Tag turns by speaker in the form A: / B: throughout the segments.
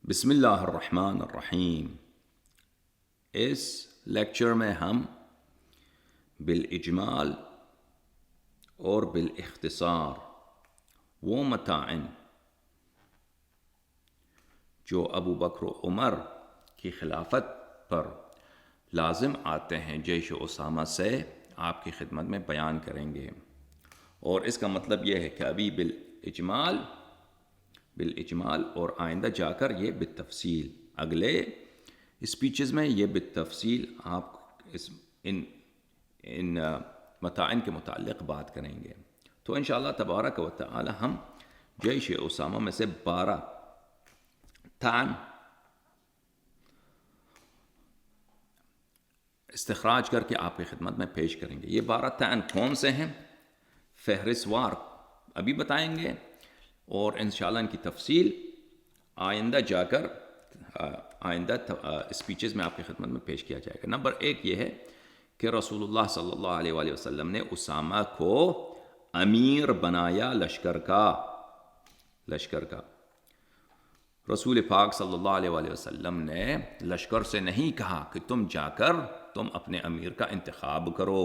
A: بسم اللہ الرحمن الرحیم۔ اس لیکچر میں ہم بالاجمال اور بالاختصار وہ متاعن جو ابو بکر و عمر کی خلافت پر لازم آتے ہیں جیش اسامہ سے آپ کی خدمت میں بیان کریں گے، اور اس کا مطلب یہ ہے کہ ابھی بالاجمال اور آئندہ جا کر یہ بالتفصیل اگلے اسپیچز میں یہ بالتفصیل آپ ان متاعن کے متعلق بات کریں گے۔ تو انشاءاللہ تبارک و تعالی ہم جیش اسامہ میں سے 12 تعن استخراج کر کے آپ کی خدمت میں پیش کریں گے۔ یہ 12 تعن کون سے ہیں، فہرست وار ابھی بتائیں گے، اور انشاءاللہ ان کی تفصیل آئندہ جا کر آئندہ اسپیچز میں آپ کی خدمت میں پیش کیا جائے گا۔ نمبر 1 یہ ہے کہ رسول اللہ صلی اللہ علیہ وآلہ وسلم نے اسامہ کو امیر بنایا لشکر کا۔ رسول پاک صلی اللہ علیہ وآلہ وسلم نے لشکر سے نہیں کہا کہ تم جا کر تم اپنے امیر کا انتخاب کرو،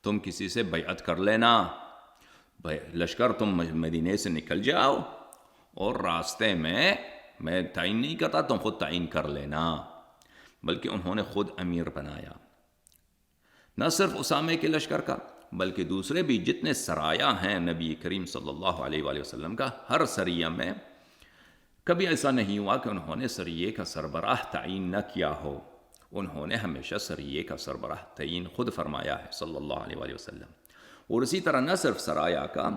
A: تم کسی سے بیعت کر لینا، لشکر تم مدینے سے نکل جاؤ اور راستے میں تعین نہیں کرتا، تم خود تعین کر لینا، بلکہ انہوں نے خود امیر بنایا۔ نہ صرف اسامہ کے لشکر کا بلکہ دوسرے بھی جتنے سرایا ہیں نبی کریم صلی اللہ علیہ وآلہ وسلم کا، ہر سریہ میں کبھی ایسا نہیں ہوا کہ انہوں نے سریے کا سربراہ تعین نہ کیا ہو، انہوں نے ہمیشہ سریے کا سربراہ تعین خود فرمایا ہے صلی اللہ علیہ وآلہ وسلم۔ اور اسی طرح نہ صرف سرایا کا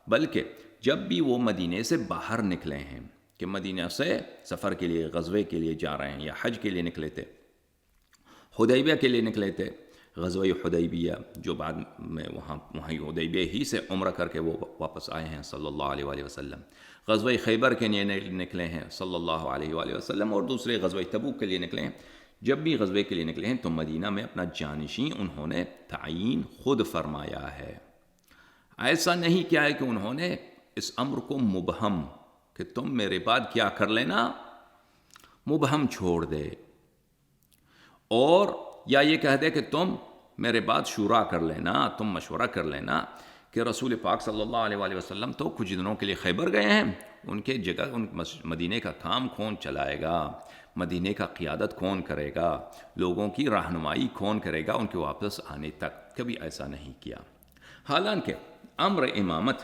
A: بلکہ جب بھی وہ مدینے سے باہر نکلے ہیں، کہ مدینہ سے سفر کے لیے غزوے کے لیے جا رہے ہیں یا حج کے لیے نکلے تھے، حدیبیہ کے لیے نکلے تھے، غزوہ حدیبیہ جو بعد میں وہاں حدیبیہ ہی سے عمرہ کر کے وہ واپس آئے ہیں صلی اللہ علیہ وآلہ وسلم، غزوہ خیبر کے لیے نکلے ہیں صلی اللہ علیہ وآلہ وسلم، اور دوسرے غزوہ تبوک کے لیے نکلے ہیں۔ جب بھی غزوے کے لیے نکلے ہیں تو مدینہ میں اپنا جانشین انہوں نے تعین خود فرمایا ہے۔ ایسا نہیں کیا ہے کہ انہوں نے اس امر کو مبہم کہ تم میرے بعد کیا کر لینا مبہم چھوڑ دے، اور یا یہ کہہ دے کہ تم میرے بعد شورا کر لینا، تم مشورہ کر لینا کہ رسول پاک صلی اللہ علیہ وآلہ وسلم تو کچھ دنوں کے لیے خیبر گئے ہیں، ان کے جگہ مدینے کا کام کون چلائے گا، مدینے کا قیادت کون کرے گا، لوگوں کی رہنمائی کون کرے گا ان کے واپس آنے تک۔ کبھی ایسا نہیں کیا۔ حالانکہ امر امامت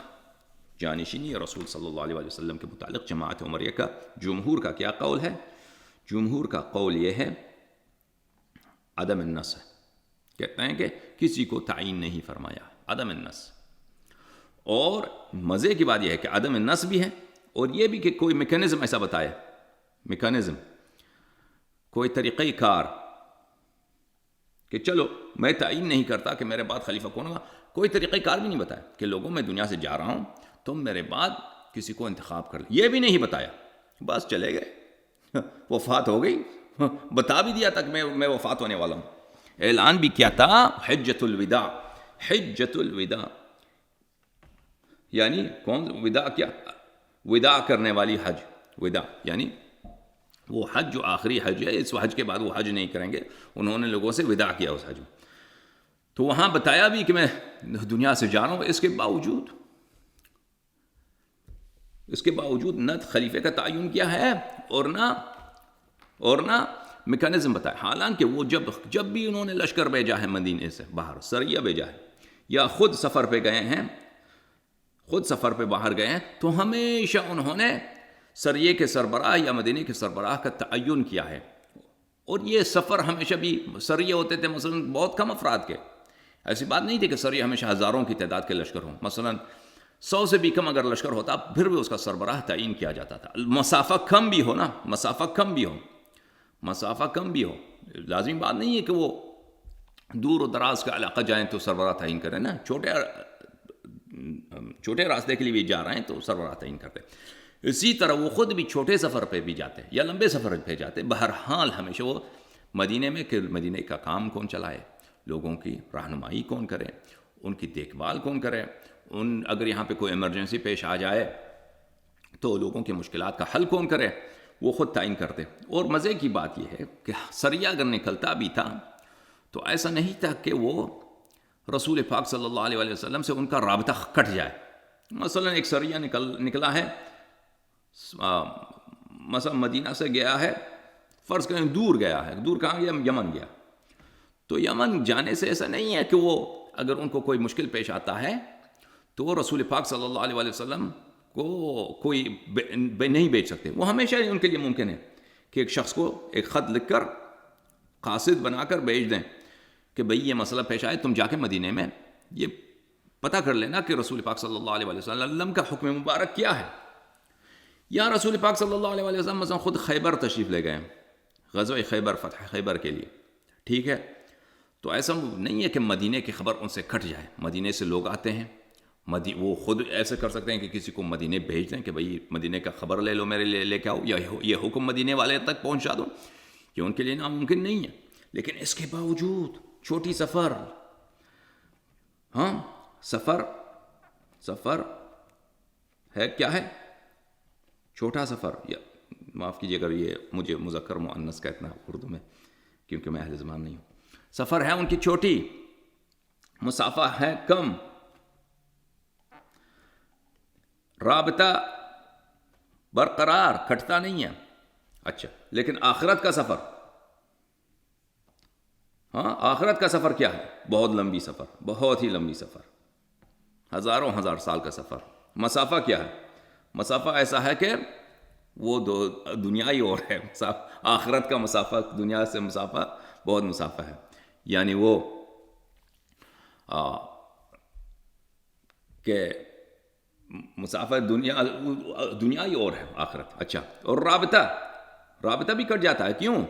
A: جانشینی رسول صلی اللہ علیہ وسلم کے متعلق جماعت عمریہ کا جمہور کا کیا قول ہے؟ جمہور کا قول یہ ہے عدم النص، کہتے ہیں کہ کسی کو تعین نہیں فرمایا، عدم النص۔ اور مزے کی بات یہ ہے کہ عدم النص بھی ہے، اور یہ بھی کہ کوئی میکانزم ایسا بتائے، میکانزم کوئی طریقہ کار کہ چلو میں تعین نہیں کرتا کہ میرے بعد خلیفہ کون ہوگا، کوئی طریقہ کار بھی نہیں بتایا کہ لوگوں میں دنیا سے جا رہا ہوں تم میرے بعد کسی کو انتخاب کر لیں، یہ بھی نہیں بتایا، بس چلے گئے، وفات ہو گئی، بتا بھی دیا تک میں وفات ہونے والا ہوں، اعلان بھی کیا تھا حجۃ الوداع، حجۃ الوداع یعنی کون وداع، کیا وداع کرنے والی حج، وداع یعنی وہ حج جو آخری حج ہے، اس حج کے بعد وہ حج نہیں کریں گے، انہوں نے لوگوں سے وداع کیا اس حج میں۔ تو وہاں بتایا بھی کہ میں دنیا سے جا رہا ہوں، اس کے باوجود نہ خلیفے کا تعین کیا ہے اور نہ میکانزم بتایا۔ حالانکہ وہ جب بھی انہوں نے لشکر بھیجا ہے مدینے سے باہر، سریہ بھیجا ہے یا خود سفر پہ گئے ہیں، خود سفر پہ باہر گئے ہیں، تو ہمیشہ انہوں نے سریے کے سربراہ یا مدینے کے سربراہ کا تعین کیا ہے۔ اور یہ سفر ہمیشہ بھی سریے ہوتے تھے مثلا بہت کم افراد کے، ایسی بات نہیں تھی کہ سریہ ہمیشہ ہزاروں کی تعداد کے لشکر ہوں، مثلا 100 سے بھی کم اگر لشکر ہوتا پھر بھی اس کا سربراہ تعین کیا جاتا تھا، مسافہ کم بھی ہو، لازمی بات نہیں ہے کہ وہ دور و دراز کا علاقہ جائیں تو سربراہ تعین کریں نا، چھوٹے راستے کے لیے بھی جا رہے ہیں تو سربراہ تعین کرتے۔ اسی طرح وہ خود بھی چھوٹے سفر پہ بھی جاتے یا لمبے سفر پہ جاتے، بہرحال ہمیشہ وہ مدینے میں کہ مدینے کا کام کون چلائے، لوگوں کی رہنمائی کون کرے، ان کی دیکھ بھال کون کرے، اگر یہاں پہ کوئی ایمرجنسی پیش آ جائے تو لوگوں کی مشکلات کا حل کون کرے، وہ خود تعین کرتے. اور مزے کی بات یہ ہے کہ سریہ اگر نکلتا بھی تھا تو ایسا نہیں تھا کہ وہ رسول پاک صلی اللہ علیہ وآلہ وسلم سے ان کا رابطہ کٹ جائے. مثلا ایک سریہ نکلا ہے، مثلا مدینہ سے گیا ہے، فرض کریں دور گیا ہے، دور کہاں گیا؟ یمن گیا. تو یمن جانے سے ایسا نہیں ہے کہ وہ اگر ان کو کوئی مشکل پیش آتا ہے تو وہ رسول پاک صلی اللہ علیہ وآلہ وسلم کو کوئی نہیں بیچ سکتے. وہ ہمیشہ ان کے لیے ممکن ہے کہ ایک شخص کو ایک خط لکھ کر قاصد بنا کر بھیج دیں کہ بھئی یہ مسئلہ پیش آئے، تم جا کے مدینے میں یہ پتہ کر لینا کہ رسول پاک صلی اللہ علیہ وآلہ وسلم کا حکم مبارک کیا ہے. یا رسول پاک صلی اللہ علیہ وآلہ وسلم مثلا خود خیبر تشریف لے گئے، غزوہ خیبر، فتح خیبر کے لیے، ٹھیک ہے. تو ایسا نہیں ہے کہ مدینے کی خبر ان سے کٹ جائے. مدینے سے لوگ آتے ہیں، وہ خود ایسے کر سکتے ہیں کہ کسی کو مدینے بھیج دیں کہ بھئی مدینے کا خبر لے لو، میرے لیے لے کے آؤ، یا یہ حکم مدینے والے تک پہنچا دو. یہ ان کے لیے ناممکن نہیں ہے. لیکن اس کے باوجود چھوٹی سفر، ہاں سفر ہے، کیا ہے؟ چھوٹا سفر. یا معاف کیجیے اگر یہ مجھے مذکر مؤنث کہنا اردو میں، کیونکہ میں اہل زبان نہیں ہوں. سفر ہے ان کی چھوٹی، مسافہ ہے کم، رابطہ برقرار، کٹتا نہیں ہے. اچھا، لیکن آخرت کا سفر، ہاں آخرت کا سفر کیا ہے؟ بہت لمبی سفر، بہت ہی لمبی سفر، ہزاروں ہزار سال کا سفر. مسافہ کیا ہے؟ مسافہ ایسا ہے کہ وہ دنیا ہی اور ہے. آخرت کا مسافہ دنیا سے مسافہ بہت مسافہ ہے. یعنی وہ کہ مسافہ دنیا ہی اور ہے آخرت. اچھا، اور رابطہ بھی کٹ جاتا ہے. کیوں؟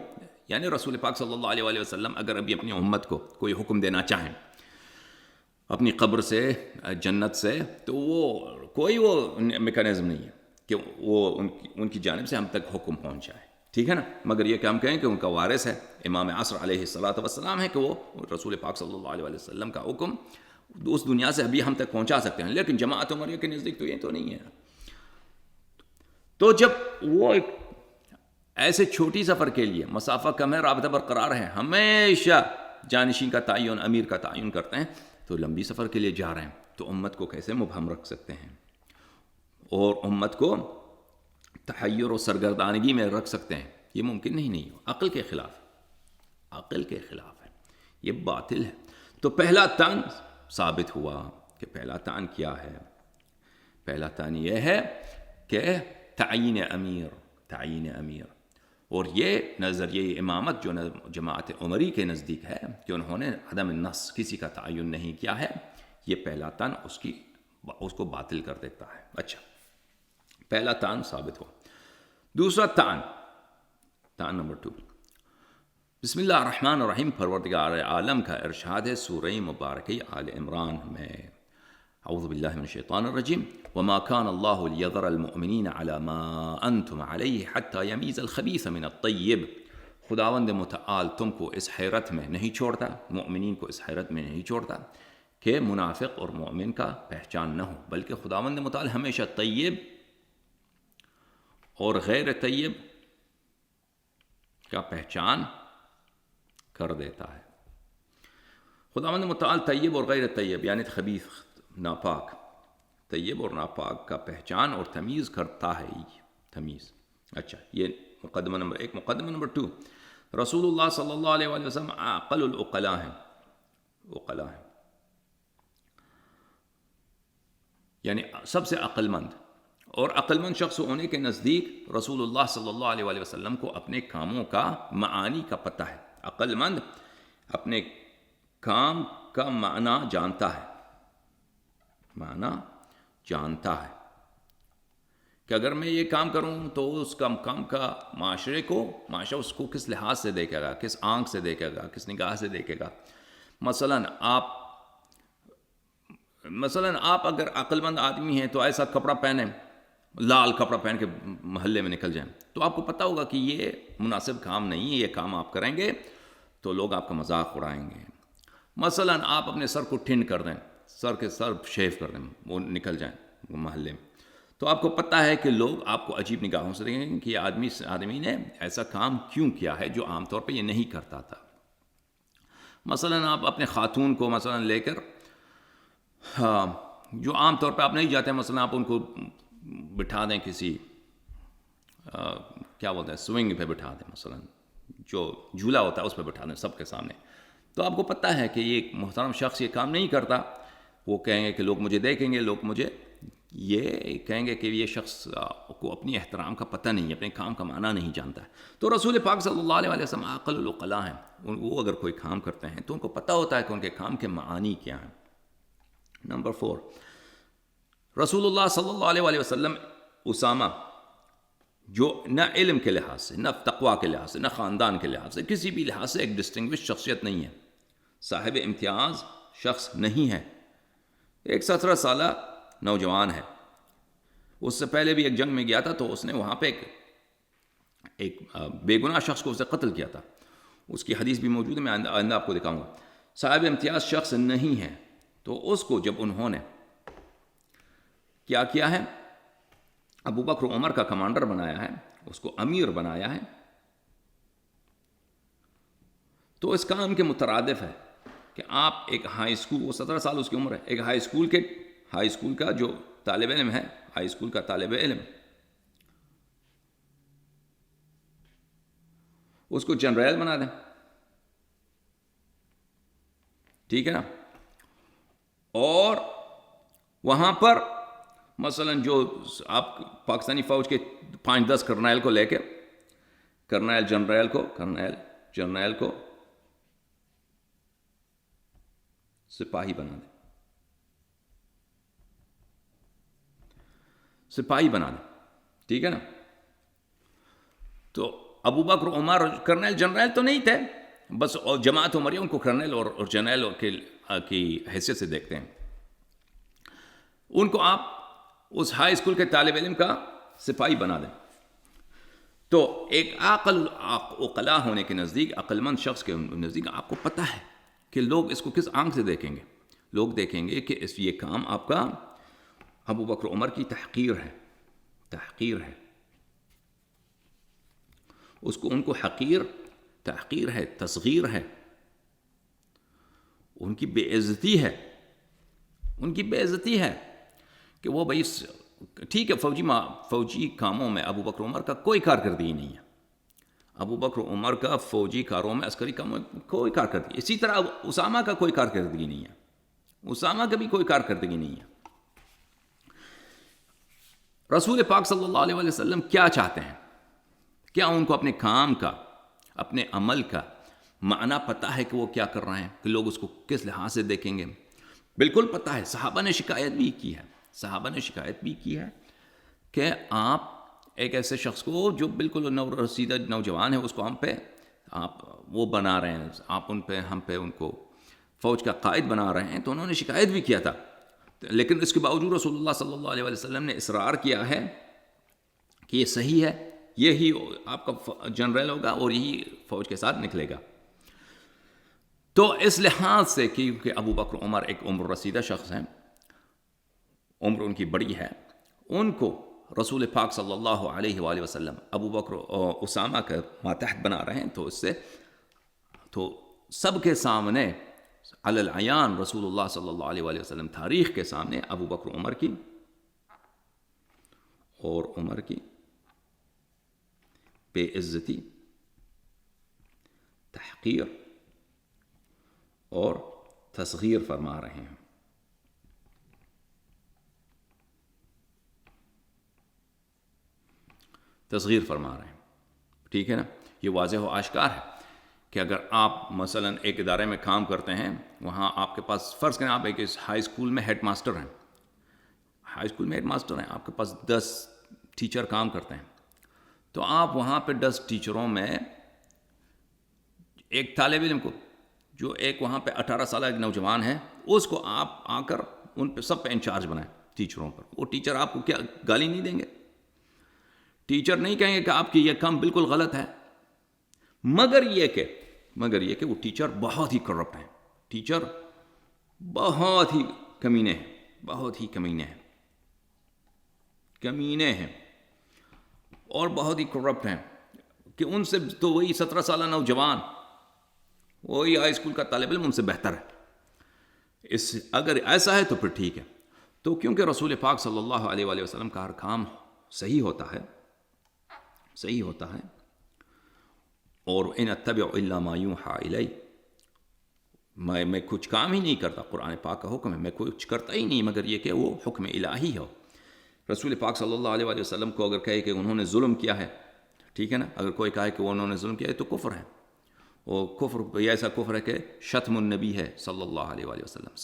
A: یعنی رسول پاک صلی اللہ علیہ وآلہ وسلم اگر ابھی اپنی امت کو کوئی حکم دینا چاہیں اپنی قبر سے، جنت سے، تو وہ میکانزم نہیں ہے کہ وہ ان کی جانب سے ہم تک حکم پہنچ جائے، ٹھیک ہے نا. مگر یہ کہ ہم کہیں کہ ان کا وارث ہے امام عصر علیہ الصلوۃ والسلام ہے کہ وہ رسول پاک صلی اللہ علیہ وآلہ وسلم کا حکم اس دنیا سے ابھی ہم تک پہنچا سکتے ہیں. لیکن جماعت عمریہ کے نزدیک تو یہ تو نہیں ہے. تو جب وہ ایک ایسے چھوٹی سفر کے لیے مسافہ کم ہے، رابطہ برقرار ہے، ہمیشہ جانشین کا تعین، امیر کا تعین کرتے ہیں، تو لمبی سفر کے لیے جا رہے ہیں، تو امت کو کیسے مبہم رکھ سکتے ہیں اور امت کو تحیر و سرگردانگی میں رکھ سکتے ہیں؟ یہ ممکن نہیں. عقل کے خلاف ہے، یہ باطل ہے. تو پہلا طعن ثابت ہوا کہ پہلا طعن کیا ہے؟ پہلا طعن یہ ہے کہ تعین امیر. اور یہ نظریہ امامت جو جماعت عمری کے نزدیک ہے کہ انہوں نے عدم النص، کسی کا تعین نہیں کیا ہے، یہ پہلا طعن اس کو باطل کر دیتا ہے. اچھا، پہلا طعن ثابت ہوا. دوسرا طعن نمبر 2، بسم اللہ الرحمن الرحیم. پروردگار عالم کا ارشاد ہے سورہ مبارکہ آل عمران میں، اعوذ باللہ من الشیطان الرجیم، وما كان الله ليذر المؤمنين على ما انتم عليه حتى يميز الخبيث من الطيب. خداوند متعال تم کو اس حیرت میں نہیں چھوڑتا، مؤمنین کو اس حیرت میں نہیں چھوڑتا کہ منافق اور مومن کا پہچان نہ ہو، بلکہ خداوند متعال ہمیشہ طیب اور غیر طیب کا پہچان کر دیتا ہے. خداوند متعال طیب اور غیر طیب یعنی خبیث، ناپاک، طیب اور ناپاک کا پہچان اور تمیز کرتا ہے. تمیز. اچھا، یہ مقدمہ نمبر 1. مقدمہ نمبر 2، رسول اللہ صلی اللہ علیہ وآلہ وسلم عقل العقلاء ہیں، یعنی سب سے عقل مند. اور عقل مند شخص ہونے کے نزدیک رسول اللہ صلی اللہ علیہ وآلہ وسلم کو اپنے کاموں کا معانی کا پتہ ہے. عقل مند اپنے کام کا معنی جانتا ہے کہ اگر میں یہ کام کروں تو اس کام کا معاشرہ اس کو کس لحاظ سے دیکھے گا، کس آنکھ سے دیکھے گا، کس نگاہ سے دیکھے گا. مثلا آپ اگر عقل مند آدمی ہیں تو ایسا کپڑا پہنیں، لال کپڑا پہن کے محلے میں نکل جائیں، تو آپ کو پتہ ہوگا کہ یہ مناسب کام نہیں ہے، یہ کام آپ کریں گے تو لوگ آپ کا مذاق اڑائیں گے. مثلا آپ اپنے سر کو ٹھنڈ کر دیں، سر شیو کر دیں، وہ نکل جائیں محلے میں، تو آپ کو پتہ ہے کہ لوگ آپ کو عجیب نگاہوں سے دیکھیں گے کہ یہ آدمی نے ایسا کام کیوں کیا ہے جو عام طور پہ یہ نہیں کرتا تھا. مثلاً آپ اپنے خاتون کو مثلاً لے کر جو عام طور پہ آپ نہیں جاتے ہیں، مثلاً آپ ان کو بٹھا دیں کسی کیا بولتے ہیں سوئنگ پہ بٹھا دیں، مثلاً جو جھولا ہوتا ہے اس پہ بٹھا دیں سب کے سامنے، تو آپ کو پتہ ہے کہ یہ ایک محترم شخص یہ کام نہیں کرتا. وہ کہیں گے کہ لوگ مجھے دیکھیں گے، لوگ مجھے یہ کہیں گے کہ یہ شخص کو اپنی احترام کا پتہ نہیں ہے، اپنے کام کا معنی نہیں جانتا ہے. تو رسول پاک صلی اللہ علیہ وسلم عاقل العقلاء ہیں، وہ اگر کوئی کام کرتے ہیں تو ان کو پتہ ہوتا ہے کہ ان کے کام کے معانی کیا ہیں. نمبر 4، رسول اللہ صلی اللہ علیہ وسلم اسامہ جو نہ علم کے لحاظ سے، نہ تقویٰ کے لحاظ سے، نہ خاندان کے لحاظ سے، کسی بھی لحاظ سے ایک ڈسٹنگوش شخصیت نہیں ہے، صاحب امتیاز شخص نہیں ہے. ایک 17 سالہ نوجوان ہے، اس سے پہلے بھی ایک جنگ میں گیا تھا تو اس نے وہاں پہ ایک بے گناہ شخص کو اسے قتل کیا تھا. اس کی حدیث بھی موجود ہے، میں آئندہ آپ کو دکھاؤں گا. صاحب امتیاز شخص نہیں ہے، تو اس کو جب انہوں نے کیا کیا ہے، ابو بکر و عمر کا کمانڈر بنایا ہے، اس کو امیر بنایا ہے، تو اس کام کے مترادف ہے کہ آپ ایک ہائی اسکول، وہ 17 سال اس کی عمر ہے، ایک ہائی اسکول کا جو طالب علم ہے، ہائی اسکول کا طالب علم، اس کو جنرل بنا دیں. ٹھیک ہے نا؟ اور وہاں پر مثلا جو آپ پاکستانی فوج کے 5-10 کرنیل کو لے کے کرنیل جنرل کو سپاہی بنا دیں، ٹھیک ہے نا؟ تو ابو بکر عمر کرنیل جنرل تو نہیں تھے، بس جماعت عمریہ ان کو کرنیل اور جنرل کی حیثیت سے دیکھتے ہیں. ان کو آپ اس ہائی اسکول کے طالب علم کا سپاہی بنا دیں. تو ایک عقلاء ہونے کے نزدیک، عقل مند شخص کے نزدیک آپ کو پتہ ہے کہ لوگ اس کو کس آنکھ سے دیکھیں گے. لوگ دیکھیں گے کہ یہ کام آپ کا ابو بکر عمر کی تحقیر ہے، ان کو تحقیر ہے، تصغیر ہے، ان کی بے عزتی ہے کہ وہ بھائی ٹھیک ہے فوجی کاموں میں ابو بکر عمر کا کوئی کارکردگی نہیں ہے. ابو بکر عمر کا فوجی کاروں میں، عسکری کاموں میں کوئی کارکردگی. اسی طرح اسامہ کا کوئی کارکردگی نہیں ہے، اسامہ کا بھی کوئی کارکردگی نہیں ہے. رسول پاک صلی اللہ علیہ وسلم کیا چاہتے ہیں؟ کیا ان کو اپنے کام کا، اپنے عمل کا معنی پتہ ہے کہ وہ کیا کر رہے ہیں، کہ لوگ اس کو کس لحاظ سے دیکھیں گے؟ بالکل پتہ ہے. صحابہ نے شکایت بھی کی ہے کہ آپ ایک ایسے شخص کو جو بالکل رسیدہ نوجوان ہے، اس کو آپ وہ بنا رہے ہیں، آپ ہم پہ ان کو فوج کا قائد بنا رہے ہیں. تو انہوں نے شکایت بھی کیا تھا، لیکن اس کے باوجود رسول اللہ صلی اللہ علیہ وسلم نے اصرار کیا ہے کہ یہ صحیح ہے، یہی آپ کا جنرل ہوگا اور یہی فوج کے ساتھ نکلے گا. تو اس لحاظ سے کیونکہ ابو بکر عمر ایک عمر رسیدہ شخص ہیں، عمر ان کی بڑی ہے، ان کو رسول پاک صلی اللہ علیہ وآلہ وسلم ابو بکر اسامہ کا ماتحت بنا رہے ہیں. تو اس سے تو سب کے سامنے علی العیان رسول اللہ صلی اللہ علیہ وآلہ وسلم تاریخ کے سامنے ابو بکر عمر کی بے عزتی، تحقیر اور تصغیر فرما رہے ہیں. ٹھیک ہے نا؟ یہ واضح و آشکار ہے کہ اگر آپ مثلا ایک ادارے میں کام کرتے ہیں، وہاں آپ کے پاس فرض کریں آپ ایک ہائی اسکول میں ہیڈ ماسٹر ہیں، آپ کے پاس 10 ٹیچر کام کرتے ہیں. تو آپ وہاں پہ 10 ٹیچروں میں ایک طالب علم کو، جو ایک وہاں پہ 18 سالہ ایک نوجوان ہے، اس کو آپ آ کر ان پہ سب پہ انچارج بنائیں ٹیچروں پر. وہ ٹیچر آپ کو کیا گالی نہیں دیں گے؟ ٹیچر نہیں کہیں گے کہ آپ کی یہ کام بالکل غلط ہے، مگر یہ کہ وہ ٹیچر بہت ہی کرپٹ ہیں، ٹیچر بہت ہی کمینے ہیں. کمینے ہیں اور بہت ہی کرپٹ ہیں کہ ان سے تو وہی 17 سالہ نوجوان، وہی ہائی اسکول کا طالب علم ان سے بہتر ہے۔ اگر ایسا ہے تو پھر ٹھیک ہے۔ تو کیونکہ رسول پاک صلی اللہ علیہ وآلہ وسلم کا ہر کام صحیح ہوتا ہے، اور ان اتبع الا ما یوحى الی، میں کچھ کام ہی نہیں کرتا، قرآن پاک کا حکم ہے، میں کچھ کرتا ہی نہیں مگر یہ کہ وہ حکم الہی ہو۔ رسول پاک صلی اللہ علیہ وآلہ وسلم کو اگر کہے کہ انہوں نے ظلم کیا ہے، ٹھیک ہے نا، اگر کوئی کہے کہ انہوں نے ظلم کیا ہے تو کفر ہے، وہ کفر یہ ایسا کفر ہے کہ شتم النبی ہے صلی اللہ علیہ وآلہ وسلم،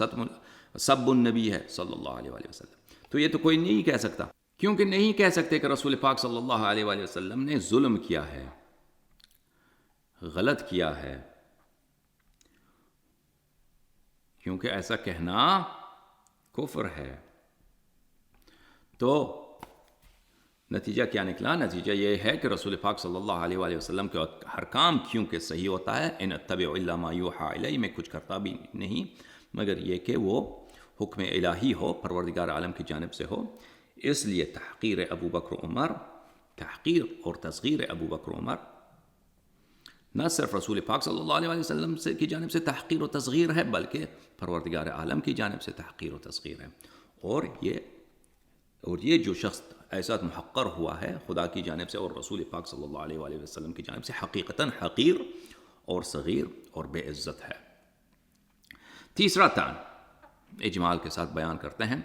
A: سب النبی ہے صلی اللہ علیہ وآلہ وسلم۔ تو یہ تو کوئی نہیں کہہ سکتا، کیونکہ نہیں کہہ سکتے کہ رسول پاک صلی اللہ علیہ وآلہ وسلم نے ظلم کیا ہے، غلط کیا ہے، کیونکہ ایسا کہنا کفر ہے۔ تو نتیجہ کیا نکلا؟ نتیجہ یہ ہے کہ رسول پاک صلی اللہ علیہ وآلہ وسلم کے ہر کام کیونکہ صحیح ہوتا ہے، ان اتبع الا ما یوحى الی، میں کچھ کرتا بھی نہیں مگر یہ کہ وہ حکم الہی ہو، پروردگار عالم کی جانب سے ہو۔ اس لیے تحقیر ابو بکر عمر، تحقیر اور تصغیر ابو بکر عمر نہ صرف رسول پاک صلی اللہ علیہ وسلم سے کی جانب سے تحقیر و تصغیر ہے، بلکہ پروردگار عالم کی جانب سے تحقیر و تصغیر ہے۔ اور یہ جو شخص ایسا محقر ہوا ہے خدا کی جانب سے اور رسول پاک صلی اللہ علیہ وآلہ وسلم کی جانب سے، حقیقتاً حقیر اور صغیر اور بے عزت ہے۔ تیسرا طعن اجمال کے ساتھ بیان کرتے ہیں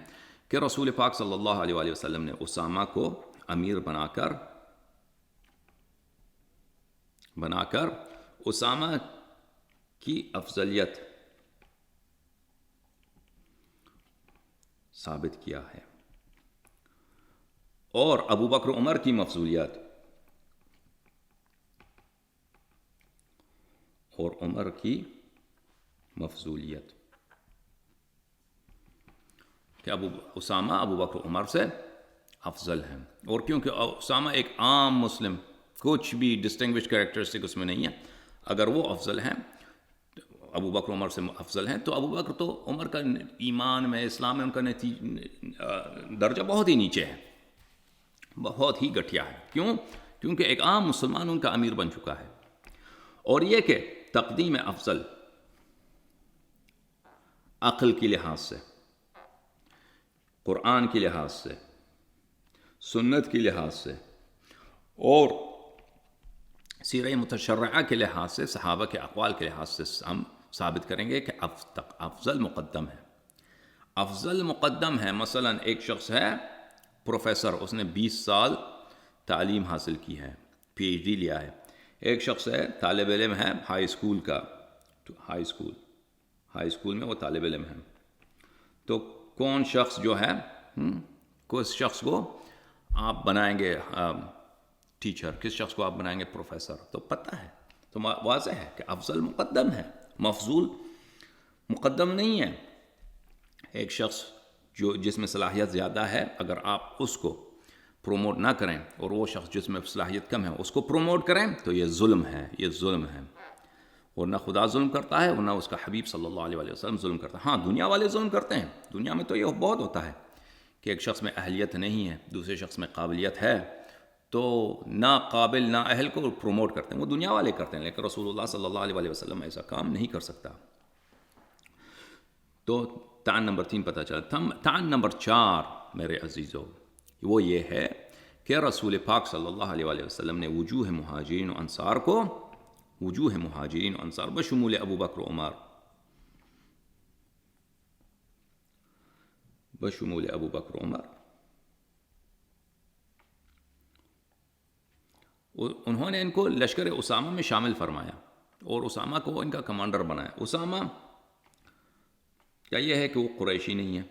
A: کہ رسول پاک صلی اللہ علیہ وآلہ وسلم نے اسامہ کو امیر بنا کر اسامہ کی افضلیت ثابت کیا ہے اور ابو بکر عمر کی مفضولیت، اور عمر کی مفضولیت کہ اسامہ ابو بکر عمر سے افضل ہیں، اور کیونکہ اسامہ ایک عام مسلم، کچھ بھی ڈسٹنگوش کریکٹرسٹک اس میں نہیں ہے، اگر وہ افضل ہیں، ابو بکر عمر سے افضل ہیں، تو ابو بکر تو عمر کا ایمان میں، اسلام میں ان کا درجہ بہت ہی نیچے ہے، بہت ہی گٹھیا ہے۔ کیوں؟ کیونکہ ایک عام مسلمان ان کا امیر بن چکا ہے۔ اور یہ کہ تقدیم افضل عقل کی لحاظ سے، قرآن کی لحاظ سے، سنت کی لحاظ سے، اور سیرہ متشرعہ کے لحاظ سے، صحابہ کے اقوال کے لحاظ سے ہم ثابت کریں گے کہ افضل مقدم ہے۔ افضل مقدم ہے، مثلا ایک شخص ہے پروفیسر، اس نے 20 سال تعلیم حاصل کی ہے، پی ایچ ڈی لیا ہے۔ ایک شخص ہے طالب علم ہے ہائی اسکول کا، ہائی اسکول میں وہ طالب علم ہے، تو کون شخص جو ہے کس شخص کو آپ بنائیں گے ٹیچر، کس شخص کو آپ بنائیں گے پروفیسر؟ تو پتہ ہے، تو واضح ہے کہ افضل مقدم ہے، مفضول مقدم نہیں ہے۔ ایک شخص جس میں صلاحیت زیادہ ہے، اگر آپ اس کو پروموٹ نہ کریں اور وہ شخص جس میں صلاحیت کم ہے اس کو پروموٹ کریں تو یہ ظلم ہے، یہ ظلم ہے۔ اور نہ خدا ظلم کرتا ہے اور نہ اس کا حبیب صلی اللہ علیہ وآلہ وسلم ظلم کرتا ہے۔ ہاں دنیا والے ظلم کرتے ہیں، دنیا میں تو یہ بہت ہوتا ہے کہ ایک شخص میں اہلیت نہیں ہے، دوسرے شخص میں قابلیت ہے، تو نہ قابل نہ اہل کو پروموٹ کرتے ہیں، وہ دنیا والے کرتے ہیں، لیکن رسول اللہ صلی اللہ علیہ وآلہ وسلم ایسا کام نہیں کر سکتا۔ تو طعن نمبر 3 پتہ چلا۔ طعن نمبر 4 میرے عزیزو، وہ یہ ہے کہ رسول پاک صلی اللہ علیہ وآلہ وسلم نے وجوہ مہاجرین و انصار کو، وجوہ مہاجرین و انصار بشمول ابو بکر و عمر، بشمول ابو بکر و عمر، انہوں نے ان کو لشکر اسامہ میں شامل فرمایا اور اسامہ کو ان کا کمانڈر بنایا۔ اسامہ کیا یہ ہے کہ وہ قریشی نہیں ہے،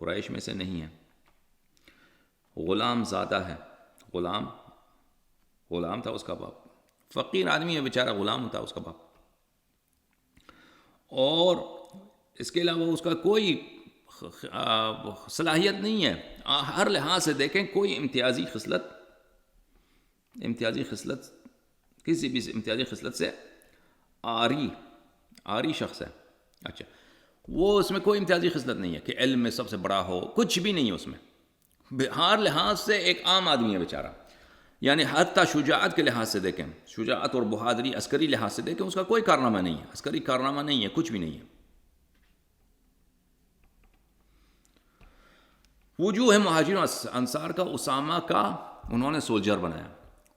A: قریش میں سے نہیں ہے، غلام زادہ ہے، غلام تھا اس کا باپ، فقیر آدمی ہے بیچارہ، غلام تھا اس کا باپ، اور اس کے علاوہ اس کا کوئی صلاحیت نہیں ہے، ہر لحاظ سے دیکھیں کوئی امتیازی خصلت کسی بھی امتیازی خصلت سے آری شخص ہے۔ اچھا، وہ اس میں کوئی امتیازی خصلت نہیں ہے کہ علم میں سب سے بڑا ہو، کچھ بھی نہیں ہے اس میں، ہر لحاظ سے ایک عام آدمی ہے بیچارہ، یعنی حتیٰ شجاعت کے لحاظ سے دیکھیں، شجاعت اور بہادری عسکری لحاظ سے دیکھیں، اس کا کوئی کارنامہ نہیں ہے، عسکری کارنامہ نہیں ہے، کچھ بھی نہیں ہے۔ وجوہ مہاجرین انصار کا اسامہ کا انہوں نے سولجر بنایا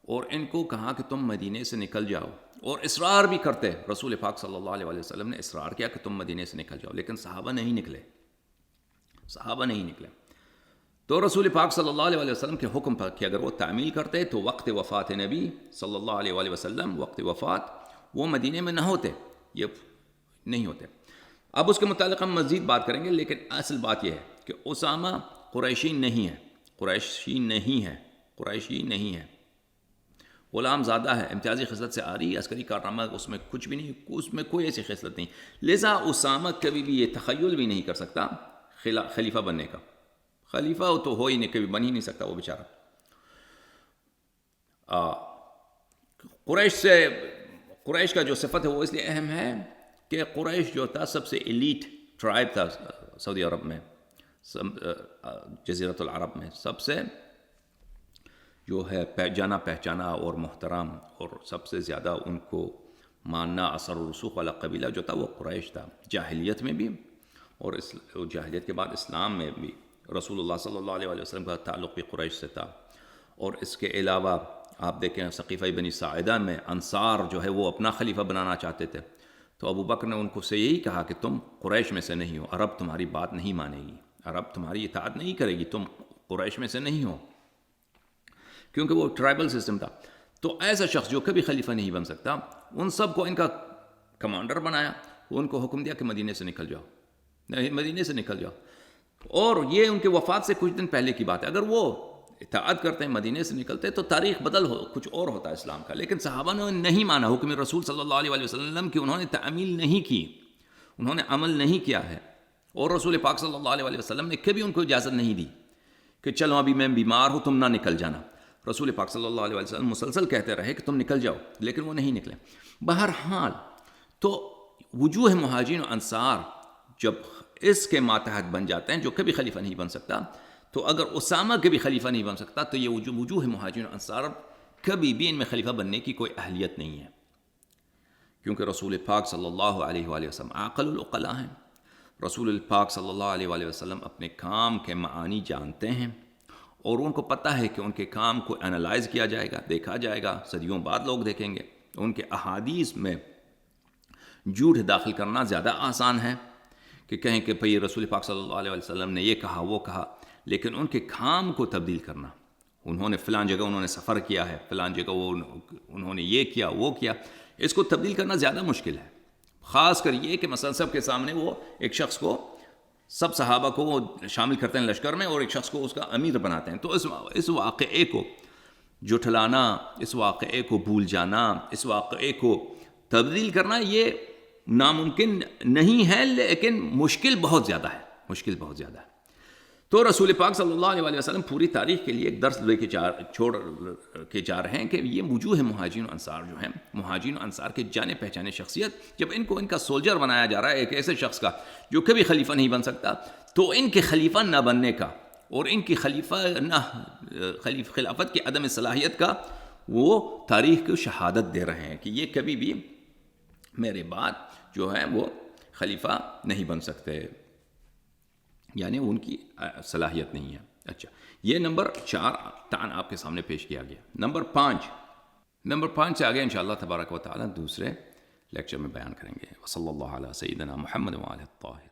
A: اور ان کو کہا کہ تم مدینے سے نکل جاؤ، اور اصرار بھی کرتے، رسول پاک صلی اللہ علیہ وسلم نے اصرار کیا کہ تم مدینے سے نکل جاؤ، لیکن صحابہ نہیں نکلے، صحابہ نہیں نکلے۔ تو رسول پاک صلی اللہ علیہ وسلم کے حکم پر کہ اگر وہ تعمیل کرتے تو وقت وفات نبی صلی اللہ علیہ وسلم، وقت وفات وہ مدینے میں نہ ہوتے، یہ نہیں ہوتے۔ اب اس کے متعلق ہم مزید بات کریں گے، لیکن اصل بات یہ ہے کہ اسامہ قریشی نہیں ہے، قریشی نہیں ہے، قریشی نہیں ہے، غلام زادہ ہے، امتیازی خصلت سے آ رہی ہے، عسکری کارنامہ اس میں کچھ بھی نہیں، اس میں کوئی ایسی خصلت نہیں، لہذا اسامہ کبھی بھی یہ تخیل بھی نہیں کر سکتا خلیفہ بننے کا، خلیفہ تو ہو ہی نہیں، کبھی بن ہی نہیں سکتا وہ بیچارہ۔ قریش کا جو صفت ہے وہ اس لیے اہم ہے کہ قریش جو تھا سب سے ایلیٹ ٹرائب تھا سعودی عرب میں، جزیرۃ العرب میں، سب سے جو ہے جانا پہچانا اور محترم اور سب سے زیادہ ان کو ماننا اثر و رسوخ والا قبیلہ جو تھا وہ قریش تھا، جاہلیت میں بھی اور جاہلیت کے بعد اسلام میں بھی رسول اللہ صلی اللہ علیہ وسلم کا تعلق بھی قریش سے تھا۔ اور اس کے علاوہ آپ دیکھیں ثقیفہ بنی ساعدہ میں انصار جو ہے وہ اپنا خلیفہ بنانا چاہتے تھے، تو ابو بکر نے ان کو سے یہی کہا کہ تم قریش میں سے نہیں ہو، عرب تمہاری بات نہیں مانے گی، عرب تمہاری اطاعت نہیں کرے گی، تم قریش میں سے نہیں ہو، کیونکہ وہ ٹرائبل سسٹم تھا۔ تو ایسا شخص جو کبھی خلیفہ نہیں بن سکتا، ان سب کو ان کا کمانڈر بنایا، ان کو حکم دیا کہ مدینے سے نکل جاؤ، مدینے سے نکل جاؤ۔ اور یہ ان کے وفات سے کچھ دن پہلے کی بات ہے، اگر وہ اطاعت کرتے ہیں مدینے سے نکلتے تو تاریخ بدل ہو، کچھ اور ہوتا ہے اسلام کا، لیکن صحابہ نے نہیں مانا حکم رسول صلی اللہ علیہ وسلم کی، انہوں نے تعمیل نہیں کی، انہوں نے عمل نہیں کیا ہے، اور رسول پاک صلی اللہ علیہ وسلم نے کبھی ان کو اجازت نہیں دی کہ چلو ابھی میں بیمار ہوں تم نہ نکل جانا۔ رسول پاک صلی اللہ علیہ وسلم مسلسل کہتے رہے کہ تم نکل جاؤ، لیکن وہ نہیں نکلے۔ بہرحال تو وجوہ مہاجرین و انصار جب اس کے ماتحت بن جاتے ہیں جو کبھی خلیفہ نہیں بن سکتا، تو اگر اسامہ کبھی خلیفہ نہیں بن سکتا تو یہ وجوہ مہاجرین و انصار کبھی بھی ان میں خلیفہ بننے کی کوئی اہلیت نہیں ہے، کیونکہ رسول پاک صلی اللہ علیہ وآلہ وسلم عاقل العقلاء ہیں۔ رسول پاک صلی اللہ علیہ وآلہ وسلم اپنے کام کے معانی جانتے ہیں، اور ان کو پتہ ہے کہ ان کے کام کو انالائز کیا جائے گا، دیکھا جائے گا، صدیوں بعد لوگ دیکھیں گے۔ ان کے احادیث میں جھوٹ داخل کرنا زیادہ آسان ہے کہ کہیں کہ بھئی رسول پاک صلی اللہ علیہ وسلم نے یہ کہا وہ کہا، لیکن ان کے کام کو تبدیل کرنا، انہوں نے فلان جگہ انہوں نے سفر کیا ہے، فلان جگہ انہوں نے یہ کیا وہ کیا، اس کو تبدیل کرنا زیادہ مشکل ہے، خاص کر یہ کہ مثلا سب کے سامنے وہ ایک شخص کو، سب صحابہ کو وہ شامل کرتے ہیں لشکر میں اور ایک شخص کو اس کا امیر بناتے ہیں، تو اس واقعے کو جھٹلانا، اس واقعے کو بھول جانا، اس واقعے کو تبدیل کرنا یہ ناممکن نہیں ہے، لیکن مشکل بہت زیادہ ہے، مشکل بہت زیادہ ہے۔ تو رسول پاک صلی اللہ علیہ وسلم پوری تاریخ کے لیے ایک درس لے کے چھوڑ کے جا رہے ہیں کہ یہ وجوہ مہاجرین و انصار جو ہیں، مہاجرین و انصار کے جانے پہچانے شخصیت، جب ان کو ان کا سولجر بنایا جا رہا ہے ایک ایسے شخص کا جو کبھی خلیفہ نہیں بن سکتا، تو ان کے خلیفہ نہ بننے کا اور ان کی خلافت کی عدم صلاحیت کا وہ تاریخ کو شہادت دے رہے ہیں کہ یہ کبھی بھی میرے بعد جو ہے وہ خلیفہ نہیں بن سکتے، یعنی ان کی صلاحیت نہیں ہے۔ اچھا، یہ نمبر 4 تعین آپ کے سامنے پیش کیا گیا۔ نمبر 5 سے آگے انشاءاللہ تبارک و تعالی دوسرے لیکچر میں بیان کریں گے۔ وصلی اللہ علی سیدنا محمد وعلی الطاہرین۔